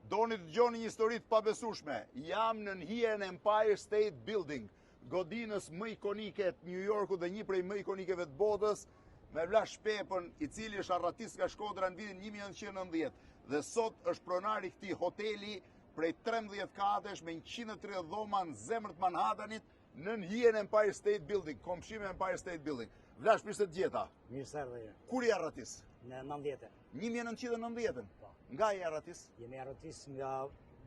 Doni të gjoni një histori të pabesueshme. Jam në hijen e Empire State Building, godinës më ikonike të New Yorkut dhe një prej më ikonikeve të botës, me Vlah Shpepën, i cili është arratist nga Shkodra në vitin 1990. Dhe sot është pronar i këtij hoteli prej 13 katesh me 130 dhoma në zemër të Manhattanit, në hijen e Empire State Building, komshi me Empire State Building. Vlah, mirë se të gjeta. Mirë se erdhe. Kur je arratist? Në 90-te. 1990-ën? Po. Nga je arratist? Jemi arratist nga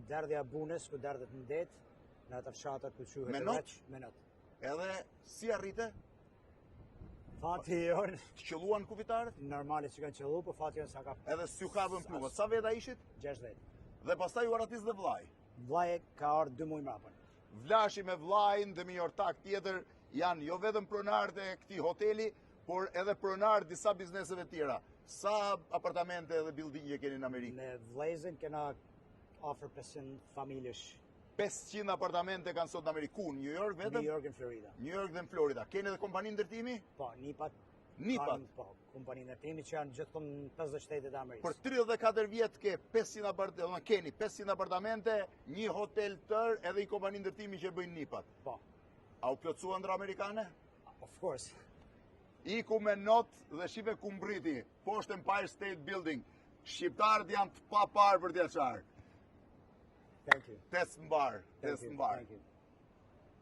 derdhja Bunës, ku derdhet në det, në atë fshatat ku quhet Me not? Me not. Edhe si arrite? Fati jonë, Të qelluan kufitarët? normale që kanë qellu, po fati jonë sa ka Edhe s'ju kapën plumat. Sa veta ishit? 6 vetë. Dhe pastaj u arratist dhe vllai. Vllaje ka ardhur 2 muaj mrapën. Vlashi me vllajin dhe me një ortak tjetër janë jo vetëm pronarët e këtij hoteli, por edhe pronarë disa bizneseve tjera. Sa apartamente dhe buildinge keni në Amerikë? Me vllezën kena afër 500 familjesh. 500 apartamente kanë sot në Amerikë. Ku? New York vetëm? New York në Florida. New York dhe në Florida. Keni edhe kompani ndërtimi? Po, Nipat. Nipat. Po, kompani ndërtimi që janë gjithmonë në 50 shtetet e Amerikës. Për 34 vjet ke 500 apartamente, keni 500 apartamente, një hotel tër edhe një kompani ndërtimi që bëjnë nipat. Po, A u plotësua ndër amerikane? of course. Iku me not dhe shive ku mbriti, poshtë Empire State Building. Shqiptarët janë të paparë për t'ja qarë. Thank you. Tes mbar, tes Thank you. mbar. Thank you.